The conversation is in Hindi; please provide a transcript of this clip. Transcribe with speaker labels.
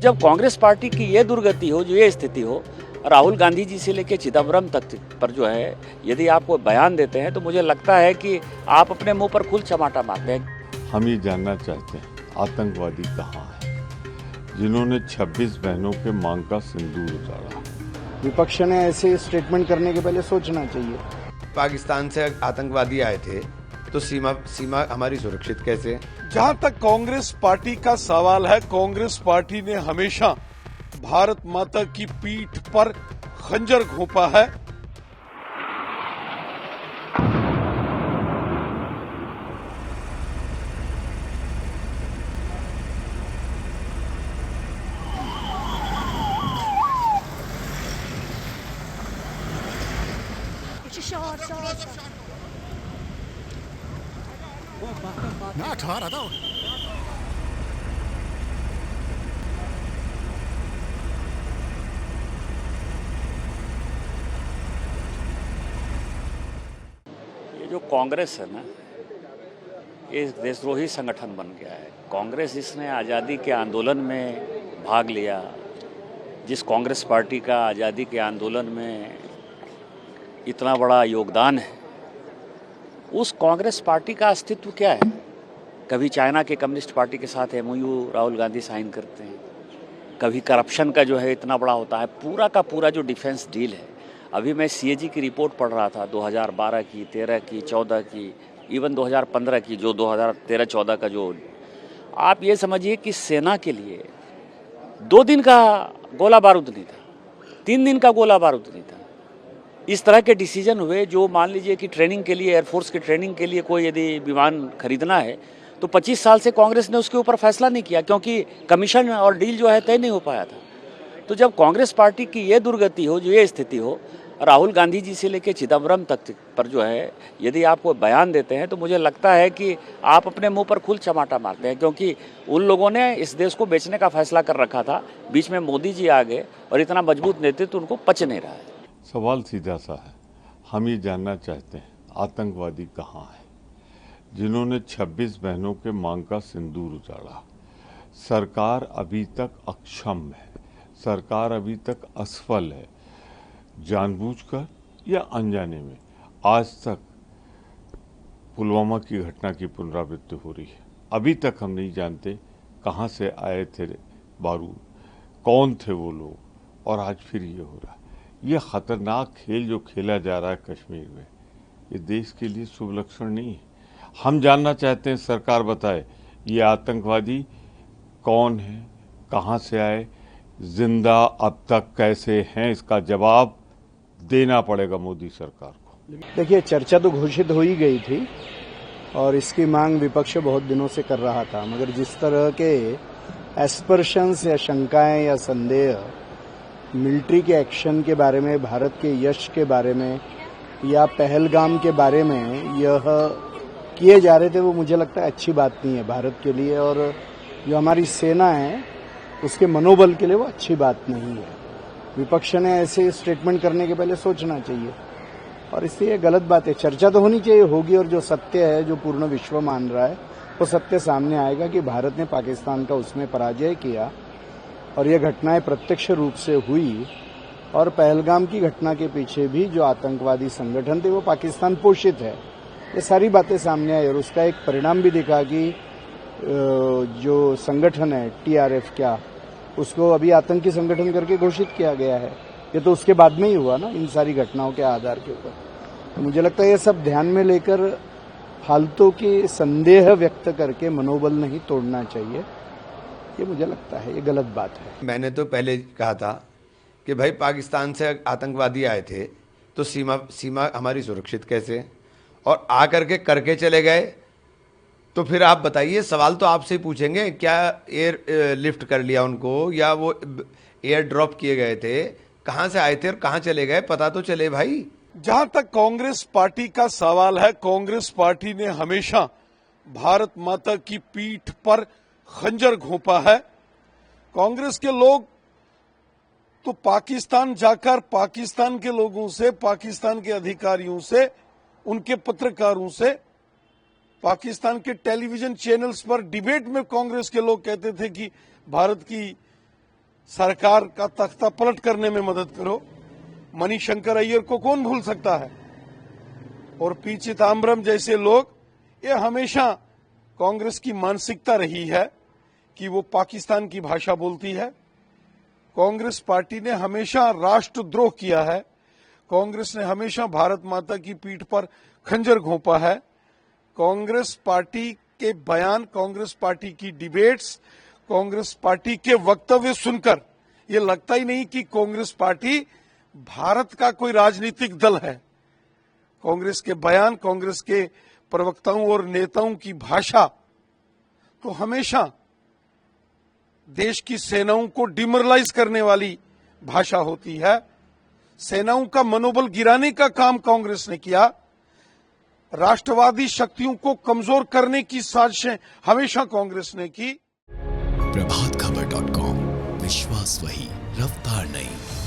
Speaker 1: जब कांग्रेस पार्टी की ये दुर्गति हो, जो ये स्थिति हो, राहुल गांधी जी से लेकर चिदम्बरम तक पर जो है, यदि आप कोई बयान देते हैं तो मुझे लगता है कि आप अपने मुंह पर खुल चमाटा मारते हैं।
Speaker 2: हम ये जानना चाहते हैं आतंकवादी कहाँ है जिन्होंने 26 बहनों के मांग का सिंदूर उजाड़ा।
Speaker 3: विपक्ष ने ऐसे स्टेटमेंट करने के पहले सोचना चाहिए।
Speaker 4: पाकिस्तान से आतंकवादी आए थे तो सीमा हमारी सुरक्षित कैसे?
Speaker 5: जहां तक कांग्रेस पार्टी का सवाल है, कांग्रेस पार्टी ने हमेशा भारत माता की पीठ पर खंजर घोंपा है।
Speaker 1: ये जो कांग्रेस है ना, ये देशद्रोही संगठन बन गया है। कांग्रेस इसने आज़ादी के आंदोलन में भाग लिया। जिस कांग्रेस पार्टी का आज़ादी के आंदोलन में इतना बड़ा योगदान है, उस कांग्रेस पार्टी का अस्तित्व क्या है? कभी चाइना के कम्युनिस्ट पार्टी के साथ MOU राहुल गांधी साइन करते हैं, कभी करप्शन का जो है इतना बड़ा होता है। पूरा का पूरा जो डिफेंस डील है, अभी मैं CAG की रिपोर्ट पढ़ रहा था, 2012 की, 13 की, 14 की, इवन 2015 की, जो 2013-14 का जो, आप ये समझिए कि सेना के लिए 2 दिन का गोला बारूद नहीं था, 3 दिन का गोला बारूद नहीं था। इस तरह के डिसीजन हुए जो, मान लीजिए कि ट्रेनिंग के लिए, एयरफोर्स के ट्रेनिंग के लिए कोई यदि विमान खरीदना है तो 25 साल से कांग्रेस ने उसके ऊपर फैसला नहीं किया, क्योंकि कमीशन और डील जो है तय नहीं हो पाया था। तो जब कांग्रेस पार्टी की ये दुर्गति हो, जो ये स्थिति हो, राहुल गांधी जी से लेकर चिदम्बरम तक पर जो है, यदि आप कोई बयान देते हैं तो मुझे लगता है कि आप अपने मुंह पर खुल चमाटा मारते हैं, क्योंकि उन लोगों ने इस देश को बेचने का फैसला कर रखा था। बीच में मोदी जी आ गए और इतना मजबूत नेतृत्व उनको पच नहीं रहा है।
Speaker 2: सवाल सीधा सा है, हम ये जानना चाहते हैं आतंकवादी कहाँ है जिन्होंने 26 बहनों के मांग का सिंदूर उजाड़ा। सरकार अभी तक अक्षम है, सरकार अभी तक असफल है, जानबूझकर या अनजाने में। आज तक पुलवामा की घटना की पुनरावृत्ति हो रही है। अभी तक हम नहीं जानते कहाँ से आए थे बारूद, कौन थे वो लोग, और आज फिर ये हो रहा है। ये खतरनाक खेल जो खेला जा रहा है कश्मीर में, ये देश के लिए शुभ लक्षण नहीं है। हम जानना चाहते हैं, सरकार बताए ये आतंकवादी कौन है, कहाँ से आए, जिंदा अब तक कैसे हैं, इसका जवाब देना पड़ेगा मोदी सरकार को।
Speaker 3: देखिए, चर्चा तो घोषित हो ही गई थी और इसकी मांग विपक्ष बहुत दिनों से कर रहा था, मगर जिस तरह के एस्पर्शंस या शंकाएं या संदेह मिलिट्री के एक्शन के बारे में, भारत के यश के बारे में या पहलगाम के बारे में यह किए जा रहे थे, वो मुझे लगता है अच्छी बात नहीं है भारत के लिए, और जो हमारी सेना है उसके मनोबल के लिए वो अच्छी बात नहीं है। विपक्ष ने ऐसे स्टेटमेंट करने के पहले सोचना चाहिए, और इसलिए ये गलत बात है। चर्चा तो होनी चाहिए, होगी, और जो सत्य है, जो पूर्ण विश्व मान रहा है, वो सत्य सामने आएगा कि भारत ने पाकिस्तान का उसमें पराजय किया और ये घटनाएं प्रत्यक्ष रूप से हुई। और पहलगाम की घटना के पीछे भी जो आतंकवादी संगठन थे वो पाकिस्तान पोषित है। ये सारी बातें सामने आई और उसका एक परिणाम भी दिखा कि जो संगठन है TRF, क्या उसको अभी आतंकी संगठन करके घोषित किया गया है। ये तो उसके बाद में ही हुआ ना, इन सारी घटनाओं के आधार के ऊपर। तो मुझे लगता है ये सब ध्यान में लेकर फालतू की संदेह व्यक्त करके मनोबल नहीं तोड़ना चाहिए। ये मुझे लगता है ये गलत बात है।
Speaker 4: मैंने तो पहले कहा था कि भाई पाकिस्तान से आतंकवादी आए थे तो सीमा हमारी सुरक्षित कैसे, और आकर के करके चले गए। तो फिर आप बताइए, सवाल तो आपसे ही पूछेंगे, क्या एयर लिफ्ट कर लिया उनको, या वो एयर ड्रॉप किए गए थे, कहाँ से आए थे और कहाँ चले गए, पता तो चले भाई।
Speaker 5: जहां तक कांग्रेस पार्टी का सवाल है, कांग्रेस पार्टी ने हमेशा भारत माता की पीठ पर खंजर घोंपा है। कांग्रेस के लोग तो पाकिस्तान जाकर पाकिस्तान के लोगों से, पाकिस्तान के अधिकारियों से, उनके पत्रकारों से, पाकिस्तान के टेलीविजन चैनल्स पर डिबेट में कांग्रेस के लोग कहते थे कि भारत की सरकार का तख्ता पलट करने में मदद करो। मणिशंकर अय्यर को कौन भूल सकता है? और पी चिदंबरम जैसे लोग, ये हमेशा कांग्रेस की मानसिकता रही है कि वो पाकिस्तान की भाषा बोलती है। कांग्रेस पार्टी ने हमेशा राष्ट्रद्रोह किया है। कांग्रेस ने हमेशा भारत माता की पीठ पर खंजर घोंपा है। कांग्रेस पार्टी के बयान, कांग्रेस पार्टी की डिबेट्स, कांग्रेस पार्टी के वक्तव्य सुनकर ये लगता ही नहीं कि कांग्रेस पार्टी भारत का कोई राजनीतिक दल है। कांग्रेस के बयान, कांग्रेस के प्रवक्ताओं और नेताओं की भाषा तो हमेशा देश की सेनाओं को डिमोरलाइज करने वाली भाषा होती है। सेनाओं का मनोबल गिराने का काम कांग्रेस ने किया। राष्ट्रवादी शक्तियों को कमजोर करने की साजिशें हमेशा कांग्रेस ने की।
Speaker 6: प्रभातखबर.com, विश्वास वही, रफ्तार नहीं।